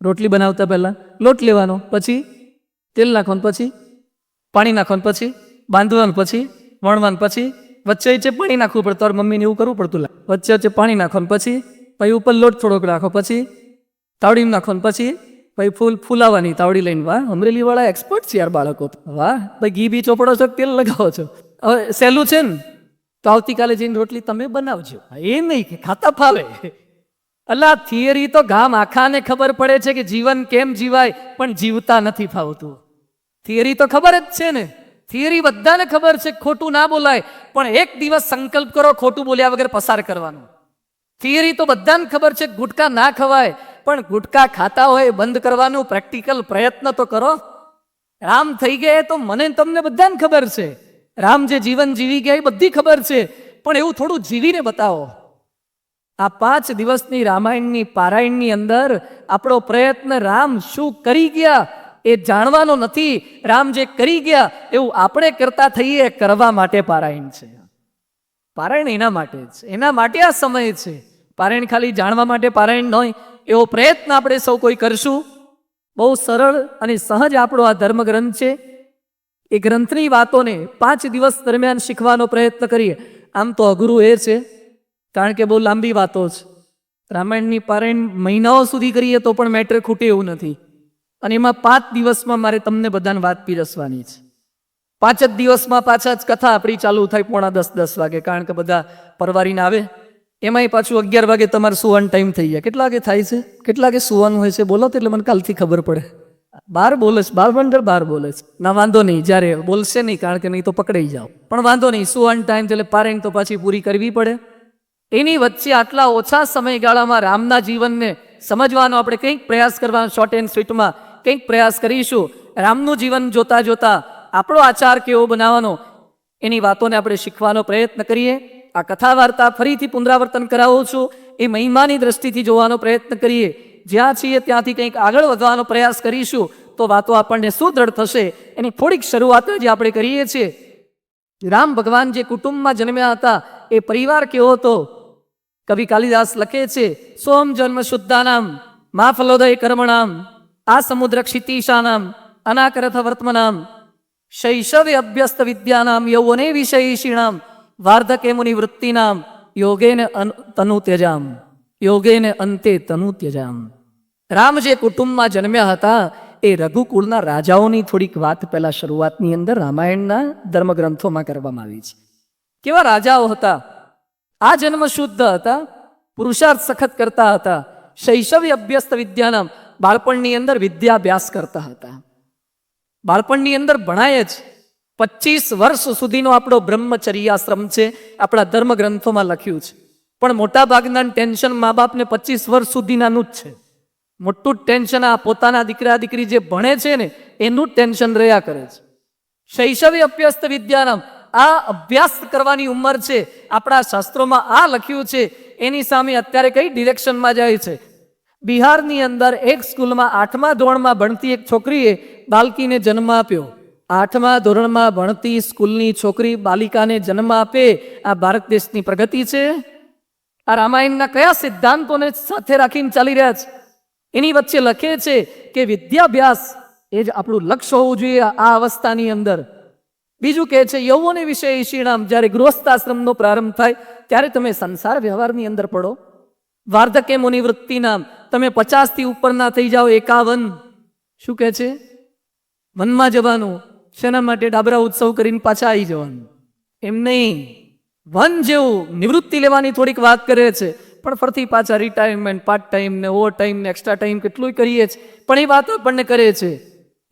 રોટલી બનાવતા પહેલા લોટ લેવાનો, પછી તેલ નાખવાનું, પછી પાણી નાખવાનું, પછી બાંધવાનું, પછી વણવાનું, પછી વચ્ચે વચ્ચે પાણી નાખવું પડતું. તાર મમ્મીને એવું કરવું પડતું. વચ્ચે વચ્ચે પાણી નાખવાનું, પછી ઉપર લોટ થોડોક રાખો, પછી તાવડીમાં નાખવાનું, પછી ફૂલાવાની તાવડી લઈને. વાહ, અમરેલી વાળા એક્સપર્ટ છે યાર બાળકો. વાહ ભાઈ, ઘી બી ચોપડો છો, તેલ લગાવો છો. હવે સહેલું છે ને, તો આવતીકાલે જઈને રોટલી તમે બનાવજો. એ નહીં કે ખાતા ફાવે. અલા થિયરી તો ગામ આખાને ખબર પડે છે કે જીવન કેમ જીવાય, પણ જીવતા નથી ફાવતું. થિયરી તો ખબર જ છે ને, થિયરી બધાને ખબર છે, ખોટું ના બોલાય. પણ એક દિવસ સંકલ્પ કરો ખોટું બોલ્યા વગર પસાર કરવાનો. થિયરી તો બધાને ખબર છે ગુટકા ના ખવાય, પણ ગુટકા ખાતા હોય બંધ કરવાનું પ્રેક્ટિકલ પ્રયત્ન તો કરો. રામ થઈ ગયા તો મને તમને બધાને ખબર છે. રામ જે જીવન જીવી ગયા એ બધી ખબર છે, પણ એવું થોડું જીવીને બતાવો. આ 5 દિવસની રામાયણની પારાયણની અંદર આપણો પ્રયત્ન રામ શું કરી ગયા એ જાણવાનો નથી. રામ જે કરી ગયા એવું આપણે કરતા થઈએ, કરવા માટે પારાયણ છે. પારાયણ એના માટે છે, એના માટે આ સમય છે. પારાયણ ખાલી જાણવા માટે પારાયણ ન હોય, એવો પ્રયત્ન આપણે સૌ કોઈ કરશું. બહુ સરળ અને સહજ આપણો આ ધર્મગ્રંથ છે. એ ગ્રંથની વાતોને 5 દિવસ દરમિયાન શીખવાનો પ્રયત્ન કરીએ. આમ તો અઘરું એ છે, કારણ કે બહુ લાંબી વાતો છે. રામાયણની પારાયણ મહિનાઓ સુધી કરીએ તો પણ મેટર ખૂટે એવું નથી. અને એમાં 5 દિવસમાં મારે તમને બધાને વાત પીરસવાની છે. 5 જ દિવસમાં પાછા જ કથા આપણી ચાલુ થાય 9:45-10 વાગે, કારણ કે બધા પરવારીને આવે. એમાંય પાછું 11 વાગે તમારે સુવાનો ટાઈમ થઈ જાય. કેટલા વાગે થાય છે? કેટલા વાગે સુવાનું હોય છે? બોલો તો એટલે મને કાલથી ખબર પડે. 12 બોલે છે, 12 બોલે છે. ના વાંધો નહીં, જ્યારે બોલશે નહીં, કારણ કે નહીં તો પકડાઈ જાઓ. પણ વાંધો નહીં, સુવાનો ટાઈમ એટલે પારાયણ તો પાછી પૂરી કરવી પડે. એની વચ્ચે આટલા ઓછા સમયગાળામાં રામના જીવનને સમજવાનો આપણે કંઈક પ્રયાસ કરવાનો, શોર્ટ એન્ડ સ્વીટમાં કંઈક પ્રયાસ કરીશું. રામનું જીવન જોતા જોતા આપણો આચાર કેવો બનાવવાનો એની વાતોને આપણે શીખવાનો પ્રયત્ન કરીએ. આ કથા વાર્તા ફરીથી પુનરાવર્તન કરાવું છું. એ મહિમાની દ્રષ્ટિથી જોવાનો પ્રયત્ન કરીએ. જ્યાં છીએ ત્યાંથી કંઈક આગળ વધવાનો પ્રયાસ કરીશું તો વાતો આપણને સુદૃઢ થશે. એની થોડીક શરૂઆત જે આપણે કરીએ છીએ. રામ ભગવાન જે કુટુંબમાં જન્મ્યા હતા એ પરિવાર કેવો હતો? કવિ કાલિદાસ લખે છે, સોમ જન્મ શુદ્ધાનામ મા ફલોદય કર્મણામ આ સમુદ્ર ક્ષિતિશાનામ અનાકરથ વર્તમનામ શૈશવે અભ્યસ્ત વિદ્યાનામ યૌવને વિષયીષિણામ વાર્ધકે મુનિ વૃત્તિનામ યોગેને તનુ ત્યજામ યોગેને અંતે તનુ ત્યજામ. રામ જે કુટુંબમાં જન્મ્યા હતા એ રઘુકુળના રાજાઓની થોડીક વાત પહેલા શરૂઆતની અંદર રામાયણના ધર્મગ્રંથોમાં કરવામાં આવી છે. કેવા રાજાઓ હતા? આ જન્મ શુદ્ધ હતા, પુરુષાર્થ સખત કરતા હતા, શૈશવી અભ્યસ્ત વિદ્યાનામ બાળપણની અંદર વિદ્યાભ્યાસ કરતા હતા. બાળપણની અંદર ભણાય જ. 25 વર્ષ સુધીનો આપણો બ્રહ્મચર્યાશ્રમ છે, આપણા ધર્મગ્રંથોમાં લખ્યું છે. પણ મોટા ભાગના ટેન્શન મા બાપને 25 વર્ષ સુધીનાનું જ છે. મોટું ટેન્શન આ પોતાના દીકરા દીકરી જે ભણે છે ને એનું ટેન્શન રહ્યા કરે છે. શૈશવી અભ્યસ્ત વિદ્યાનામ આ અભ્યાસ કરવાની ઉંમર છે. આપણા શાસ્ત્રોમાં આ લખ્યું છે. એની સામે અત્યારે કઈ ડિરેક્શનમાં જાય છે? બિહારની અંદર એક સ્કૂલમાં 8મા ધોરણમાં ભણતી એક છોકરીએ બાલકીને જન્મ આપ્યો. 8મા ધોરણમાં ભણતી સ્કૂલની છોકરી બાલિકાને જન્મ આપે, આ ભારત દેશની પ્રગતિ છે? આ રામાયણના કયા સિદ્ધાંતોને સાથે રાખીને ચાલી રહ્યા છે? એની વચ્ચે લખે છે કે વિદ્યાભ્યાસ એ જ આપણું લક્ષ્ય હોવું જોઈએ આ અવસ્થાની અંદર. બીજું કહે છે યૌવને વિષય ઈશિણામ, જ્યારે ગૃહસ્થાશ્રમનો પ્રારંભ થાય ત્યારે તમે સંસાર વ્યવહારની અંદર પડો. વાર્ધકે મુનિ વૃત્તિનામ, તમે 50 થી ઉપરના થઈ જાઓ. 51 શું કહે છે? વનમાં જવાનું. શેના માટે? ડાબરા ઉત્સવ કરીને પાછા આવી જવાનું. એમ નહીં, વન જેવું નિવૃત્તિ લેવાની થોડીક વાત કરે છે, પણ ફરતી પાછા રિટાયરમેન્ટ, પાર્ટ ટાઈમ ને ઓવર ટાઈમ ને એક્સ્ટ્રા ટાઈમ કેટલું કરીએ છીએ, પણ એ વાત આપણને કરે છે.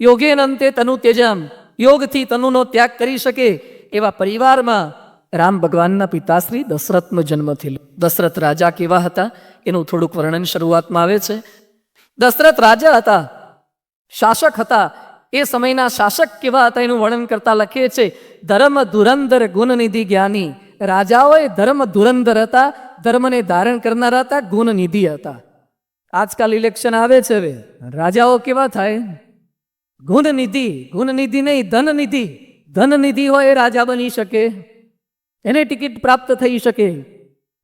યોગેન અંતે તનુ ત્યજમ, યોગથી તનુનો ત્યાગ કરી શકે એવા પરિવારમાં રામ ભગવાનના પિતાશ્રી દશરથનો જન્મ થયેલો. દશરથ રાજા કેવા હતા એનું થોડુંક વર્ણન શરૂઆતમાં આવે છે. દશરથ રાજા હતા, શાસક હતા. એ સમયના શાસક કેવા હતા એનું વર્ણન કરતા લખે છે, ધર્મ ધુરંધર ગુણનિધિ જ્ઞાની. રાજાઓએ ધર્મ ધુરંધર હતા, ધર્મને ધારણ કરનારા હતા, ગુણનિધિ હતા. આજકાલ ઇલેક્શન આવે છે, હવે રાજાઓ કેવા થાય? ગુણનિધિ. ગુણનિધિ નહીં, ધનનિધિ. ધનનિધિ હોય એ રાજા બની શકે, એને ટિકિટ પ્રાપ્ત થઈ શકે.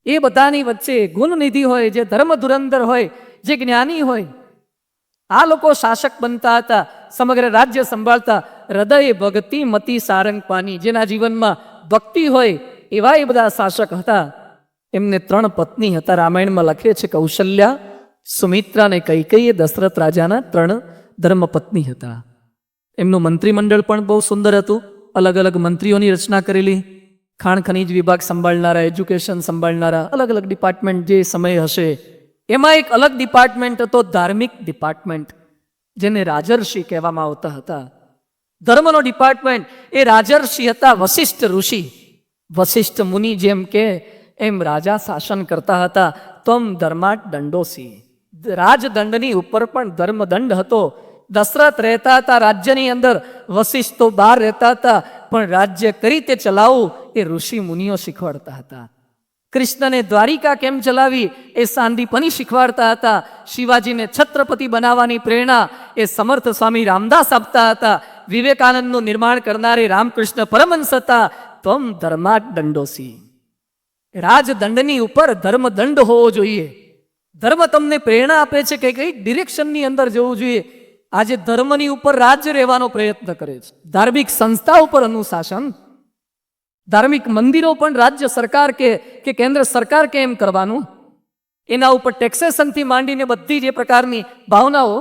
એ બધાની વચ્ચે ગુણનિધિ હોય, જે ધર્મ ધુરંધર હોય, જે જ્ઞાની હોય, આ લોકો શાસક બનતા હતા, સમગ્ર રાજ્ય સંભાળતા. હૃદય ભક્તિ મતિ સારંગ પાની, જેના જીવનમાં ભક્તિ હોય એવા એ બધા શાસક હતા. એમને 3 પત્ની હતા. રામાયણમાં લખે છે કૌશલ્યા, સુમિત્રા અને કૈકેયી એ દશરથ રાજાના 3 ધર્મપત્ની હતા. એમનું મંત્રીમંડળ પણ બહુ સુંદર હતું. અલગ અલગ મંત્રીઓની રચના કરેલી. ખાણ ખનીજ વિભાગ સંભાળનારા, એજ્યુકેશન સંભાળનારા, અલગ અલગ ડિપાર્ટમેન્ટ જે સમય હશે. એમાં એક અલગ ડિપાર્ટમેન્ટ હતો ધાર્મિક ડિપાર્ટમેન્ટ, જેને રાજર્ષિ કહેવામાં આવતા હતા. ધર્મનો ડિપાર્ટમેન્ટ એ રાજર્ષિ હતા, વશિષ્ઠ ઋષિ. વશિષ્ઠ મુનિ જેમ કે એમ રાજા શાસન કરતા હતા. તમ ધર્માટ દંડોસી, રાજદંડની ઉપર પણ ધર્મદંડ હતો. દશરથ રહેતા હતા રાજ્યની અંદર, વશિષ્ઠ તો બહાર રહેતા હતા, પણ રાજ્ય કઈ રીતે ચલાવવું એ ઋષિ મુનિઓ શીખવાડતા હતા. કૃષ્ણને દ્વારિકા કેમ ચલાવી એ સાંદીપની શીખવાડતા હતા. શિવાજીને છત્રપતિ બનાવવાની પ્રેરણા એ સમર્થ સ્વામી રામદાસ આપતા હતા. વિવેકાનંદનું નિર્માણ કરનારે રામકૃષ્ણ પરમહંસ હતા. તમ ધર્માટ દંડોસી, રાજદંડની ઉપર ધર્મદંડ હોવો જોઈએ. ધર્મ તમને પ્રેરણા આપે છે કે કઈ ડિરેક્શનની અંદર જવું જોઈએ. આજે ધર્મની ઉપર રાજ્ય રહેવાનો પ્રયત્ન કરે છે. ધાર્મિક સંસ્થા ઉપર અનુશાસન, ધાર્મિક મંદિરો પણ રાજ્ય સરકાર કે કેન્દ્ર સરકાર કેમ કરવાનું, એના ઉપર ટેક્સેશનથી માંડીને બધી જે પ્રકારની ભાવનાઓ,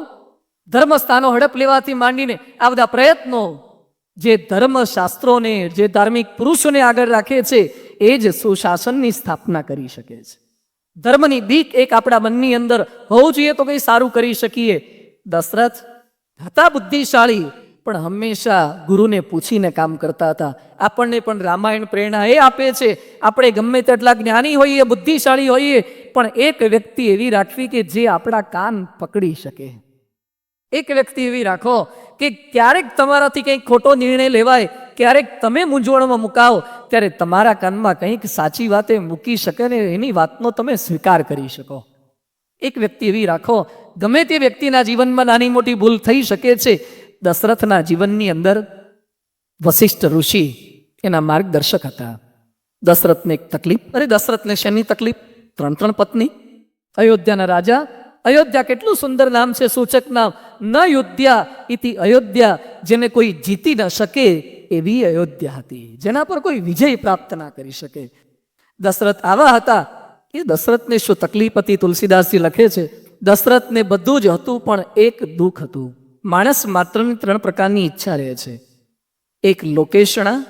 ધર્મસ્થાનો હડપ લેવાથી માંડીને આ બધા પ્રયત્નો જે ધર્મશાસ્ત્રોને, જે ધાર્મિક પુરુષોને આગળ રાખે છે, એ જ સુશાસનની સ્થાપના કરી શકે છે. ધર્મની બીક એક આપણા મનની અંદર હોવું જોઈએ તો કંઈ સારું કરી શકીએ. દશરથ હતા બુદ્ધિશાળી, પણ હંમેશા ગુરુને પૂછીને કામ કરતા હતા. આપણને પણ રામાયણ પ્રેરણા એ આપે છે. આપણે ગમે તેટલા જ્ઞાની હોઈએ, બુદ્ધિશાળી હોઈએ, પણ એક વ્યક્તિ એવી રાખવી કે જે આપણા કાન પકડી શકે. એક વ્યક્તિ એવી રાખો કે ક્યારેક તમારાથી કંઈક ખોટો નિર્ણય લેવાય, ક્યારેક તમે મૂંઝવણમાં મુકાવો, ત્યારે તમારા કાનમાં કંઈક સાચી વાતે મૂકી શકે ને એની વાતનો તમે સ્વીકાર કરી શકો. એક વ્યક્તિ એવી રાખો. ગમે તે વ્યક્તિના જીવનમાં નાની મોટી ભૂલ થઈ શકે છે. દશરથના જીવનની અંદર વશિષ્ઠ ઋષિ એના માર્ગદર્શક હતા. દશરથને એક તકલીફ, અરે દશરથને શેની તકલીફ? 3 પત્ની. અયોધ્યાના રાજા. અયોધ્યા કેટલું સુંદર નામ છે, સૂચક નામ. ન યુદ્ધ્યા ઇતિ અયોધ્યા, જેને કોઈ જીતી ન શકે એવી અયોધ્યા હતી, જેના પર કોઈ વિજય પ્રાપ્ત ના કરી શકે. દશરથ આવા હતા. એ દશરથને શું તકલીફ હતી? તુલસીદાસજી લખે છે, દશરથને બધું જ હતું પણ એક દુઃખ હતું. માણસ માત્રની 3 પ્રકારની ઈચ્છા રહે છે. એક લોકેશણા,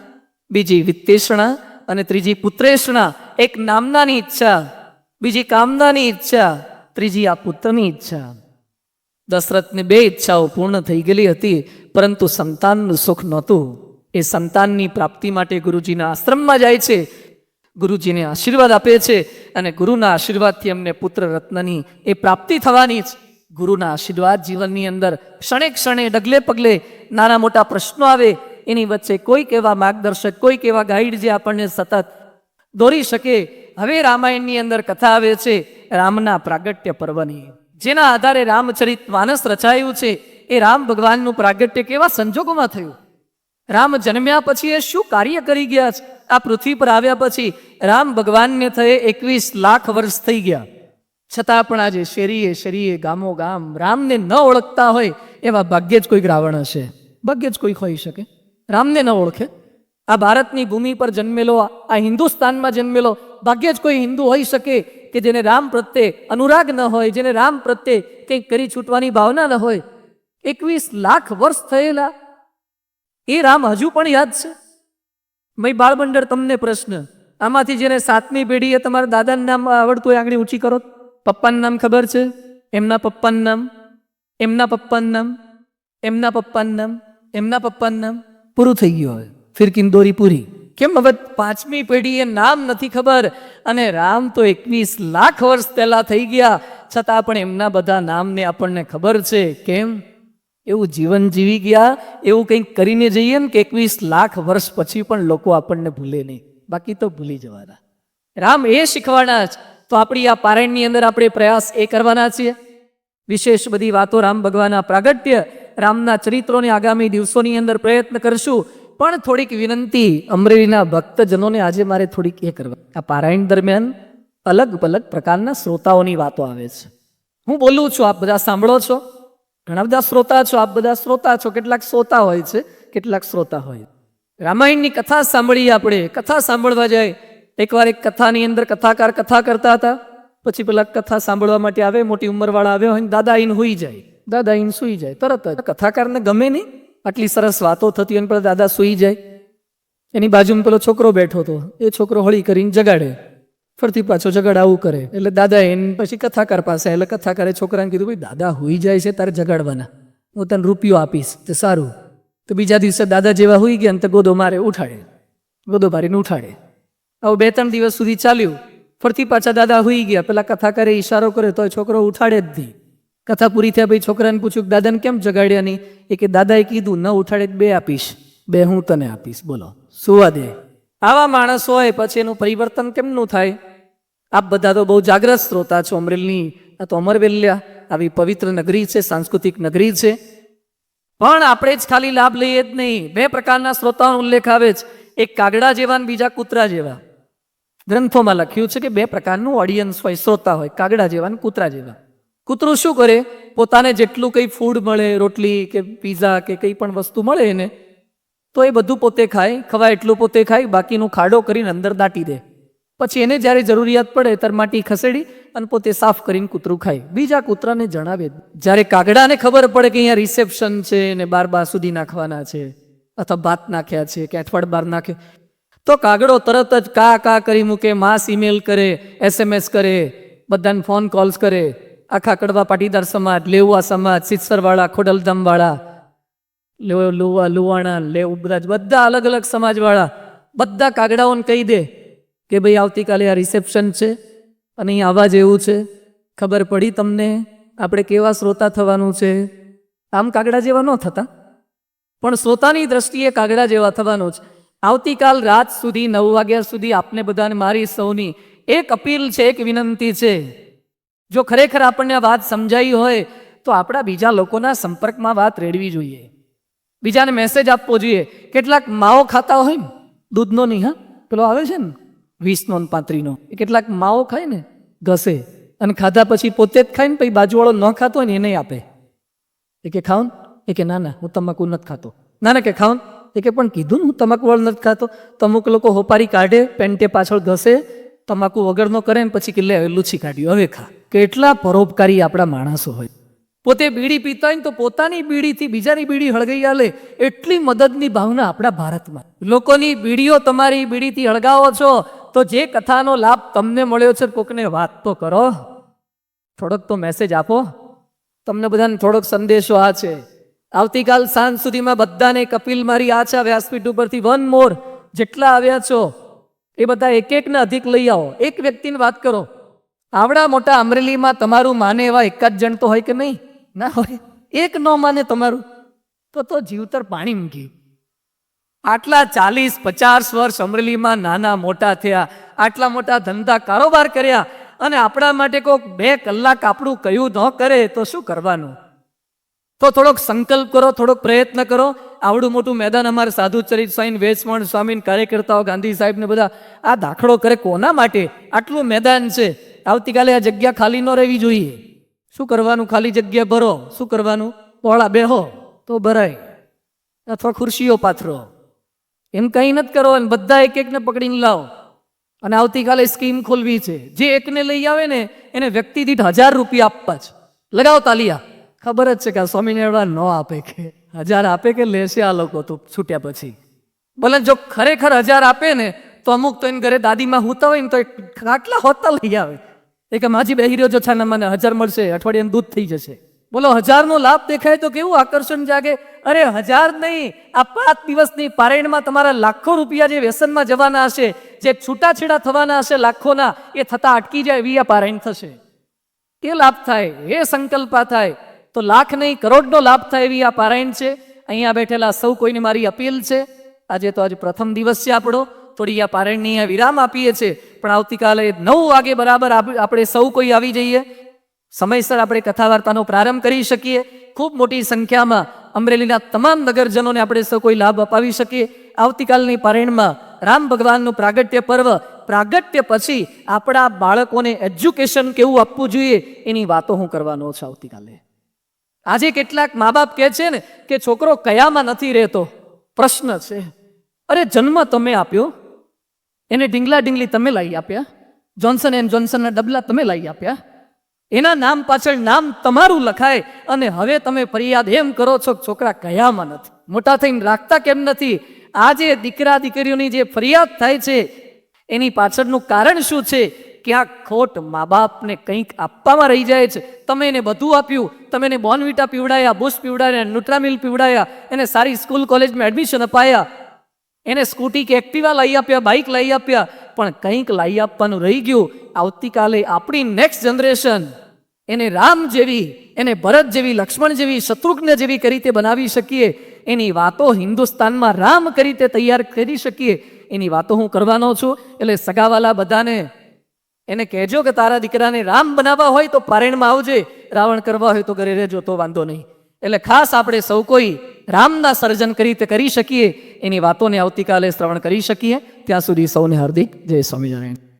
બીજી વિત્તેષણા અને ત્રીજી પુત્રેષણા. એક નામનાની ઈચ્છા, બીજી કામનાની ઈચ્છા, ત્રીજી આ પુત્રની ઈચ્છા. દશરથને 2 ઈચ્છાઓ પૂર્ણ થઈ ગયેલી હતી, પરંતુ સંતાનનું સુખ નહોતું. એ સંતાનની પ્રાપ્તિ માટે ગુરુજીના આશ્રમમાં જાય છે, ગુરુજીને આશીર્વાદ આપે છે, અને ગુરુના આશીર્વાદથી અમને પુત્ર રત્નની એ પ્રાપ્તિ થવાની છે. ગુરુના આશીર્વાદ જીવનની અંદર ક્ષણે ક્ષણે, ડગલે પગલે નાના મોટા પ્રશ્નો આવે, એની વચ્ચે કોઈક એવા માર્ગદર્શક, કોઈક એવા ગાઈડ જે આપણને સતત દોરી શકે. હવે રામાયણની અંદર કથા આવે છે રામના પ્રાગટ્ય પર્વની, જેના આધારે રામચરિત માનસ રચાયું છે. એ રામ ભગવાનનું પ્રાગટ્ય કેવા સંજોગોમાં થયું? રામ જન્મ્યા પછી એ શું કાર્ય કરી ગયા છે? આ પૃથ્વી પર આવ્યા પછી રામ ભગવાનને થયે 21 લાખ વર્ષ થઈ ગયા, છતાં પણ આજે શેરીએ શેરીએ, ગામો ગામ રામને ન ઓળખતા હોય એવા ભાગ્યે જ કોઈક રાવણ હશે, ભાગ્યે જ કોઈક હોઈ શકે રામને ન ઓળખે. આ ભારતની ભૂમિ પર જન્મેલો, આ હિન્દુસ્તાનમાં જન્મેલો ભાગ્યે જ કોઈ હિન્દુ હોઈ શકે કે જેને રામ પ્રત્યે અનુરાગ ન હોય, જેને રામ પ્રત્યે કંઈક કરી છૂટવાની ભાવના ન હોય. 21 લાખ વર્ષ થયેલા એ રામ હજુ પણ યાદ છે? ભાઈ બાળબંડર, તમને પ્રશ્ન, આમાંથી જેને 7મી પેઢીએ તમારા દાદાનું નામ આવડતું હોય આંગળી ઊંચી કરો. પપ્પાનું નામ ખબર છે? એમના પપ્પાનું નામ, એમના પપ્પાનું નામ, એમના પપ્પાનું નામ, એમના પપ્પાનું નામ, પૂરું થઈ ગયું. હવે ફિર કિંદોરી પૂરી. કેમ? હવે 5મી પેઢીએ નામ નથી ખબર, અને રામ તો 21 લાખ વર્ષ પહેલા થઈ ગયા, છતાં પણ એમના બધા નામને આપણને ખબર છે. કેમ? એવું જીવન જીવી ગયા, એવું કંઈક કરીને જઈએ ને કે 21 લાખ વર્ષ પછી પણ લોકો આપણને ભૂલે નહીં, બાકી તો ભૂલી જવાના. રામ એ શીખવાના જ. તો આપણી આ પારાયણની અંદર આપણે પ્રયાસ એ કરવાના છીએ. વિશેષ બધી વાતો રામ ભગવાનના પ્રાગટ્ય, રામના ચરિત્રોને આગામી દિવસોની અંદર પ્રયત્ન કરશું. પણ થોડીક વિનંતી અમરેલીના ભક્તજનોને આજે મારે થોડીક એ કરવા. આ પારાયણ દરમિયાન અલગ અલગ પ્રકારના શ્રોતાઓની વાતો આવે છે. હું બોલું છું, આપ બધા સાંભળો છો. ઘણા બધા શ્રોતા છો, આપ બધા શ્રોતા છો. કેટલાક શ્રોતા હોય છે, કેટલાક શ્રોતા હોય. રામાયણની કથા સાંભળીએ આપણે. કથા સાંભળવા જાય. એકવાર એક કથાની અંદર કથાકાર કથા કરતા હતા. પછી પેલા કથા સાંભળવા માટે આવે, મોટી ઉંમરવાળા આવ્યા હોય, દાદા આઈને હુઈ જાય. દાદા આઈને સુઈ જાય. તરત જ કથાકારને ગમે નહીં, આટલી સરસ વાતો થતી હોય, પણ દાદા સુઈ જાય. એની બાજુમાં પેલો છોકરો બેઠો હતો. એ છોકરો હળી કરીને જગાડે, ફરતી પાછો જગાડાવું કરે. એટલે દાદા એને પછી કથાકાર પાસે, એટલે કથાકારે છોકરાને કીધું, ભાઈ દાદા હુઈ જાય છે, તારે જગાડવાના, હું તને રૂપિયો આપીશ. તે સારું. તો બીજા દિવસે દાદા જેવા હુઈ ગયા ને તો ગોદો મારે ઉઠાડે, ગોદો મારીને ઉઠાડે. આવું 2-3 દિવસ સુધી ચાલ્યું. ફરતી પાછા દાદા હુઈ ગયા. પેલા કથાકારે ઈશારો કરે તો છોકરો ઉઠાડે જ નહીં. કથા પૂરી થયા પછી છોકરાને પૂછ્યું, દાદાને કેમ જગાડ્યા નહીં? એ કે દાદાએ કીધું ન ઉઠાડે 2 આપીશ, 2 હું તને આપીશ. બોલો, સુવા દે. આવા માણસ હોય પછી એનું પરિવર્તન કેમનું થાય? આપ બધા તો બહુ જાગ્રત શ્રોતા છો. અમરેલીની આ તો અમરવેલ્યા આવી પવિત્ર નગરી છે, સાંસ્કૃતિક નગરી છે. પણ આપણે જ ખાલી લાભ લઈએ જ નહીં. 2 પ્રકારના શ્રોતાઓનો ઉલ્લેખ આવે છે. એક કાગડા જેવા ને બીજા કૂતરા જેવા. ગ્રંથોમાં લખ્યું છે કે 2 પ્રકારનું ઓડિયન્સ હોય, શ્રોતા હોય, કાગડા જેવા ને કૂતરા જેવા. કૂતરું શું કરે? પોતાને જેટલું કંઈ ફૂડ મળે, રોટલી કે પીઝા કે કંઈ પણ વસ્તુ મળે એને, તો એ બધું પોતે ખાય, ખવાય એટલું પોતે ખાય, બાકીનું ખાડો કરીને અંદર દાટી દે. પછી એને જ્યારે જરૂરિયાત પડે ત્યારે માટી ખસેડી અને પોતે સાફ કરીને કૂતરું ખાય. બીજા કૂતરાને જણાવે. જ્યારે કાગડાને ખબર પડે કે અહીંયા રિસેપ્શન છે ને 12 સુધી નાખવાના છે, અથવા ભાત નાખ્યા છે કે અઠવાડ બાર નાખ્યો, તો કાગડો તરત જ કા કા કરી મૂકે, માસ ઈમેલ કરે, SMS કરે, બધાને ફોન કોલ્સ કરે. આખા કડવા પાટીદાર સમાજ, લેવા સમાજ, સિત્સરવાળા, ખોડલધામવાળા, લુવાણા, બધા અલગ અલગ સમાજવાળા બધા કાગડાઓને કહી દે કે ભાઈ આવતીકાલે આ રિસેપ્શન છે અને અહીં આવવા જેવું છે. ખબર પડી તમને? આપણે કેવા શ્રોતા થવાનું છે? આમ કાગડા જેવા ન થતા, પણ શ્રોતાની દ્રષ્ટિએ કાગડા જેવા થવાનું છે. આવતીકાલ રાત સુધી 9 વાગ્યા સુધી આપને બધાને મારી સૌની એક અપીલ છે, એક વિનંતી છે. જો ખરેખર આપણને આ વાત સમજાઈ હોય તો આપણા બીજા લોકોના સંપર્કમાં વાત રેડવી જોઈએ, બીજાને મેસેજ આપવો જોઈએ. કેટલાક માવો ખાતા હોય ને, દૂધનો નહીં, હા પેલો આવે છે ને 20નો ને 35નો, એ કેટલાક માવો ખાય ને, ઘસે અને ખાધા પછી પોતે જ ખાય ને, પછી બાજુવાળો ન ખાતો હોય ને એને આપે. એ કે ખાવ ને? એ કે ના ના હું તમાકુ નથી ખાતો. ના ના કે ખાવ ને? એ કે પણ કીધું ને હું તમાકુ વાળું નથી ખાતો. તો અમુક લોકો હોપારી કાઢે, પેન્ટે પાછળ ઘસે, તમાકુ વગરનો કરે ને પછી કે લે હવે લૂછી કાઢ્યું, હવે ખા. કેટલા પરોપકારી આપણા માણસો હોય. પોતે બીડી પીતા હોય ને તો પોતાની બીડીથી બીજાની બીડી હળગાઈ આલે, એટલી મદદની ભાવના આપણા ભારતમાં. લોકોની બીડીઓ તમારી બીડીથી હળગાવો છો તો જે કથાનો લાભ તમને મળ્યો છે કોકને વાત તો કરો, થોડોક તો મેસેજ આપો. તમને બધાને થોડોક સંદેશો આ છે. આવતીકાલ સાંજ સુધીમાં બધાને કપિલ મારી આ છે વ્યાસપીઠ ઉપરથી 1 મોર જેટલા આવ્યા છો એ બધા એક ને અધિક લઈ આવો. એક વ્યક્તિની વાત કરો. આવડા મોટા અમરેલીમાં તમારું માને એવા 1 જ જણ તો હોય કે નહીં? ના હોય. એક ન માને તમારું તો જીવતર પાણી મૂકી. આટલા 40-50 વર્ષ અમરેલીમાં નાના મોટા થયા, આટલા મોટા ધંધા કારોબાર કર્યા, અને આપણા માટે કોઈક 2 કલાક આપણું કયું ન કરે તો શું કરવાનું? તો થોડોક સંકલ્પ કરો, થોડોક પ્રયત્ન કરો. આવડું મોટું મેદાન અમારે સાધુચરિત સ્વામી, વેચમણ સ્વામી, કાર્યકર્તાઓ, ગાંધી સાહેબ ને બધા આ દાખલો કરે કોના માટે? આટલું મેદાન છે. આવતીકાલે આ જગ્યા ખાલી ન રહેવી જોઈએ. શું કરવાનું? ખાલી જગ્યા ભરો. શું કરવાનું? પોળા બેહો તો ભરાય, અથવા ખુરશીઓ પાથરો. એમ કંઈ નથી કરો અને બધા એક-એકને પકડીને લાવો. અને આવતીકાલે સ્કીમ ખોલવી છે. જે એકને લઈ આવે ને એને વ્યક્તિ દીઠ 1000 રૂપિયા આપવા છે. લગાવો તાલિયા. ખબર જ છે કે આ સ્વામિનારાયણ ન આપે, કે 1000 આપે કે લેશે આ લોકો તો છૂટ્યા પછી. ભલે જો ખરેખર 1000 આપે ને તો અમુક તો એને ઘરે દાદીમાં હોતા હોય ને તો આટલા હોતા લઈ આવે. એ કે માજી બેહી રહ્યો છો છાના મને 1000 મળશે, અઠવાડિયાનું દૂધ થઈ જશે. બોલો 1000નો લાભ દેખાય તો કેવું આકર્ષણ જાગે. અરે 1000 નહીં, આ 5 દિવસની પારાયણમાં તમારા લાખો રૂપિયા જે વ્યસનમાં જવાના હશે, જે છૂટાછેડા થવાના હશે લાખોના, એ થતા અટકી જાય એવી આ પારાયણ થશે. એ લાભ થાય, એ સંકલ્પા થાય તો લાખ નહીં કરોડનો લાભ થાય એવી આ પારાયણ છે. અહીંયા બેઠેલા સૌ કોઈને મારી અપીલ છે, આજે પ્રથમ દિવસ છે આપણો, થોડી આ પારાયણની અહીંયા વિરામ આપીએ છીએ, પણ આવતીકાલે 9 વાગે બરાબર આપણે સૌ કોઈ આવી જઈએ, સમયસર આપણે કથા વાર્તાનો પ્રારંભ કરી શકીએ. ખૂબ મોટી સંખ્યામાં અમરેલીના તમામ નગરજનોને આપણે સૌ કોઈ લાભ અપાવી શકીએ. આવતીકાલની પારાયણમાં રામ ભગવાનનું પ્રાગટ્ય પર્વ, પ્રાગટ્ય પછી આપણા બાળકોને એજ્યુકેશન કેવું આપવું જોઈએ એની વાતો હું કરવાનો છું આવતીકાલે. આજે કેટલાક મા બાપ કહે છે ને કે છોકરો કયામાં નથી રહેતો. પ્રશ્ન છે, અરે જન્મ તમે આપ્યો, એને ઢીંગલા ઢીંગલી તમે લાવી આપ્યા, જોન્સન એન્ડ જોન્સનના ડબલા તમે લાવી આપ્યા, એના નામ પાછળ નામ તમારું લખાય, અને હવે તમે ફરિયાદ એમ કરો છો છોકરા કયામાં નથી, મોટા થઈને રાખતા કેમ નથી? આજે દીકરા દીકરીઓની જે ફરિયાદ થાય છે એની પાછળનું કારણ શું છે? ક્યાંક ખોટ મા બાપને કંઈક આપવામાં રહી જાય છે. તમે એને બધું આપ્યું, તમે એને બોર્નવિટા પીવડાયા, બુશ પીવડાયા, ન્યુટ્રામિલ પીવડાયા, એને સારી સ્કૂલ કોલેજમાં એડમિશન અપાયા, એને સ્કૂટી કે એક્ટિવા લઈ આપ્યા, બાઇક લઈ આપ્યા, પણ કંઈક લઈ આપવાનું રહી ગયું. આવતીકાલે આપણી નેક્સ્ટ જનરેશન એને રામ જેવી, એને ભરત જેવી, લક્ષ્મણ જેવી, શત્રુઘ્ન જેવી કરી રીતે બનાવી શકીએ, એની વાતો હિન્દુસ્તાનમાં રામ કરી રીતે તૈયાર કરી શકીએ, એની વાતો હું કરવાનો છું. એટલે સગાવાલા બધાને એને કહેજો કે તારા દીકરાને રામ બનાવવા હોય તો પારાયણમાં આવજે, રાવણ કરવા હોય તો ઘરે રહેજો તો વાંધો નહીં. એટલે ખાસ આપણે સૌ કોઈ રામના સર્જન કરી શકીએ, એની વાતોને આવતીકાલે શ્રવણ કરી શકીએ. ત્યાં સુધી સૌને હાર્દિક જય સ્વામિનારાયણ.